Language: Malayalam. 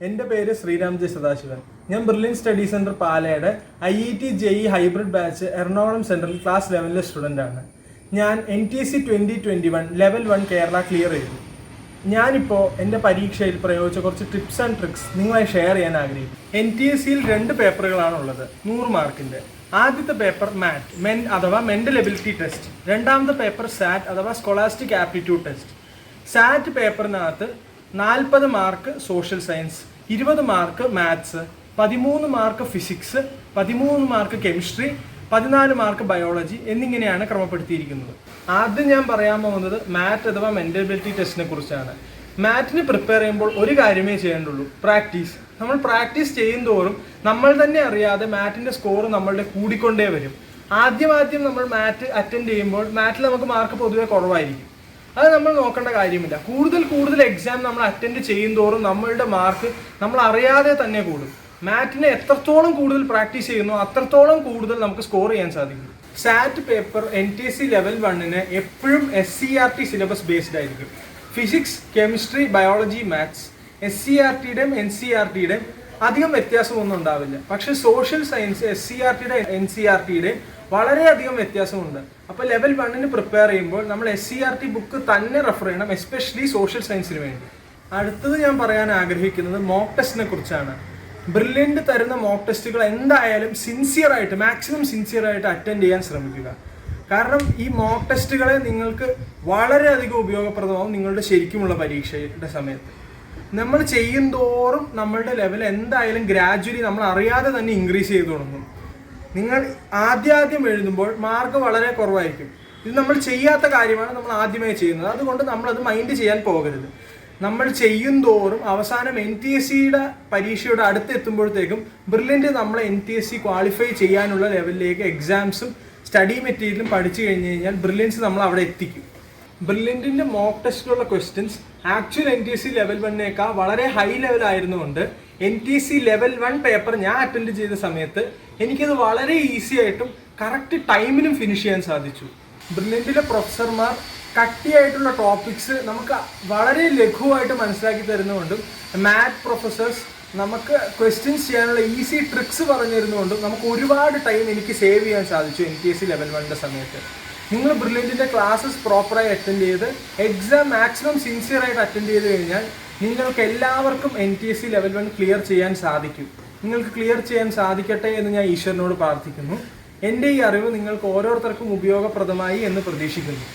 എൻ്റെ പേര് ശ്രീരാം ജെ സദാശിവൻ. ഞാൻ ബ്രില്യൻ സ്റ്റഡി സെൻറ്റർ പാലയുടെ IIT JEE hybrid batch Ernakulam central class 11ലെ സ്റ്റുഡൻ്റാണ്. ഞാൻ NTSC 2021 ലെവൽ 1 കേരള ക്ലിയർ ചെയ്തു. ഞാനിപ്പോൾ എൻ്റെ പരീക്ഷയിൽ പ്രയോഗിച്ച കുറച്ച് ടിപ്സ് ആൻഡ് ട്രിക്സ് നിങ്ങളായി ഷെയർ ചെയ്യാൻ ആഗ്രഹിക്കുന്നു. NTSCയിൽ 2 പേപ്പറുകളാണുള്ളത് 100 മാർക്കിൻ്റെ. ആദ്യത്തെ പേപ്പർ മാറ്റ് അഥവാ മെൻ്റൽ എബിലിറ്റി ടെസ്റ്റ്, രണ്ടാമത്തെ പേപ്പർ സാറ്റ് അഥവാ സ്കോളാസ്റ്റിക് ആപ്റ്റിറ്റ്യൂഡ് ടെസ്റ്റ്. സാറ്റ് പേപ്പറിനകത്ത് 40 mark social science, 20 mark maths, 13 mark physics, 13 mark chemistry, 14 mark biology എന്നിങ്ങനെയാണ് ക്രമപ്പെടുത്തിയിരിക്കുന്നത്. ആദ്യം ഞാൻ പറയാൻ പോകുന്നത് മാറ്റ് അഥവാ മെൻ്റൽ എബിലിറ്റി ടെസ്റ്റിനെ കുറിച്ചാണ്. മാറ്റിന് പ്രിപ്പയർ ചെയ്യുമ്പോൾ ഒരു കാര്യമേ ചെയ്യേണ്ടുള്ളൂ, പ്രാക്ടീസ്. നമ്മൾ പ്രാക്ടീസ് ചെയ്യുന്തോറും നമ്മൾ തന്നെ അറിയാതെ മാറ്റിൻ്റെ സ്കോർ നമ്മളുടെ കൂടിക്കൊണ്ടേ വരും. ആദ്യം നമ്മൾ മാറ്റ് അറ്റൻഡ് ചെയ്യുമ്പോൾ മാറ്റിൽ നമുക്ക് മാർക്ക് പൊതുവെ കുറവായിരിക്കും. അത് നമ്മൾ നോക്കേണ്ട കാര്യമില്ല. കൂടുതൽ എക്സാം നമ്മൾ അറ്റൻഡ് ചെയ്യുന്തോറും നമ്മളുടെ മാർക്ക് നമ്മൾ അറിയാതെ തന്നെ കൂടും. മാറ്റിനെ എത്രത്തോളം കൂടുതൽ പ്രാക്ടീസ് ചെയ്യുന്നു അത്രത്തോളം കൂടുതൽ നമുക്ക് സ്കോർ ചെയ്യാൻ സാധിക്കും. സാറ്റ് പേപ്പർ NTSC ലെവൽ 1ന് എപ്പോഴും SCERT സിലബസ് ബേസ്ഡ് ആയിരിക്കും. Physics, chemistry, biology, maths. SCERTയുടെയും NCERTയുടെയും അധികം വ്യത്യാസമൊന്നും ഉണ്ടാവില്ല. പക്ഷെ സോഷ്യൽ സയൻസ് SCERTയുടെയും NCERTയുടെയും വളരെയധികം വ്യത്യാസമുണ്ട്. അപ്പോൾ ലെവൽ 1ന് പ്രിപ്പയർ ചെയ്യുമ്പോൾ നമ്മൾ SCERT ബുക്ക് തന്നെ റെഫർ ചെയ്യണം, എസ്പെഷ്യലി സോഷ്യൽ സയൻസിന് വേണ്ടി. അടുത്തത് ഞാൻ പറയാൻ ആഗ്രഹിക്കുന്നത് മോക്ക് ടെസ്റ്റിനെ കുറിച്ചാണ്. ബ്രില്യൻ്റ് തരുന്ന മോക്ക് ടെസ്റ്റുകൾ എന്തായാലും മാക്സിമം സിൻസിയറായിട്ട് അറ്റൻഡ് ചെയ്യാൻ ശ്രമിക്കുക. കാരണം ഈ മോക്ക് ടെസ്റ്റുകളെ നിങ്ങൾക്ക് വളരെയധികം ഉപയോഗപ്രദമാവും നിങ്ങളുടെ ശരിക്കുമുള്ള പരീക്ഷയുടെ സമയത്ത്. നമ്മൾ ചെയ്യുന്തോറും നമ്മളുടെ ലെവൽ എന്തായാലും ഗ്രാജുവലി നമ്മൾ അറിയാതെ തന്നെ ഇൻക്രീസ് ചെയ്തു തുടങ്ങും. നിങ്ങൾ ആദ്യം എഴുതുമ്പോൾ മാർക്ക് വളരെ കുറവായിരിക്കും. ഇത് നമ്മൾ ചെയ്യാത്ത കാര്യമാണ് നമ്മൾ ആദ്യമായി ചെയ്യുന്നത്. അതുകൊണ്ട് നമ്മളത് മൈൻഡ് ചെയ്യാൻ പോകരുത്. നമ്മൾ ചെയ്യുന്തോറും അവസാനം NTSCയുടെ പരീക്ഷയുടെ അടുത്തെത്തുമ്പോഴത്തേക്കും ബ്രില്യൻ്റ് നമ്മളെ NTSC ക്വാളിഫൈ ചെയ്യാനുള്ള ലെവലിലേക്ക് എക്സാംസും സ്റ്റഡി മെറ്റീരിയലും പഠിച്ചു കഴിഞ്ഞ് കഴിഞ്ഞാൽ ബ്രില്യൻസ് നമ്മൾ അവിടെ എത്തിക്കും. ബ്രില്യൻറ്റിൻ്റെ മോക്ക് ടെസ്റ്റിലുള്ള ക്വസ്റ്റ്യൻസ് ആക്ച്വൽ NTSC ലെവൽ 1നേക്കാൾ വളരെ ഹൈ ലെവലായിരുന്നുകൊണ്ട് NTSC ലെവൽ 1 പേപ്പർ ഞാൻ അറ്റൻഡ് ചെയ്ത സമയത്ത് എനിക്കത് വളരെ ഈസി ആയിട്ടും കറക്റ്റ് ടൈമിലും ഫിനിഷ് ചെയ്യാൻ സാധിച്ചു. ബ്രില്യൻറ്റിലെ പ്രൊഫസർമാർ കട്ടിയായിട്ടുള്ള ടോപ്പിക്സ് നമുക്ക് വളരെ ലഘുവായിട്ട് മനസ്സിലാക്കി തരുന്നതുകൊണ്ടും മാത്ത് പ്രൊഫസേഴ്സ് നമുക്ക് ക്വസ്റ്റ്യൻസ് ചെയ്യാനുള്ള ഈസി ട്രിക്സ് പറഞ്ഞു തരുന്നതുകൊണ്ടും നമുക്ക് ഒരുപാട് ടൈം എനിക്ക് സേവ് ചെയ്യാൻ സാധിച്ചു NTSC ലെവൽ 1ൻ്റെ സമയത്ത്. നിങ്ങൾ ബ്രില്യൻറ്റിൻ്റെ ക്ലാസ്സസ് പ്രോപ്പറായി അറ്റൻഡ് ചെയ്ത് എക്സാം മാക്സിമം സിൻസിയറായിട്ട് അറ്റൻഡ് ചെയ്ത് കഴിഞ്ഞാൽ നിങ്ങൾക്ക് എല്ലാവർക്കും NTSC ലെവൽ 1 ക്ലിയർ ചെയ്യാൻ സാധിക്കും. നിങ്ങൾക്ക് ക്ലിയർ ചെയ്യാൻ സാധിക്കട്ടെ എന്ന് ഞാൻ ഈശ്വരനോട് പ്രാർത്ഥിക്കുന്നു. എൻ്റെ ഈ അറിവ് നിങ്ങൾക്ക് ഓരോരുത്തർക്കും ഉപയോഗപ്രദമായി എന്ന് പ്രതീക്ഷിക്കുന്നു.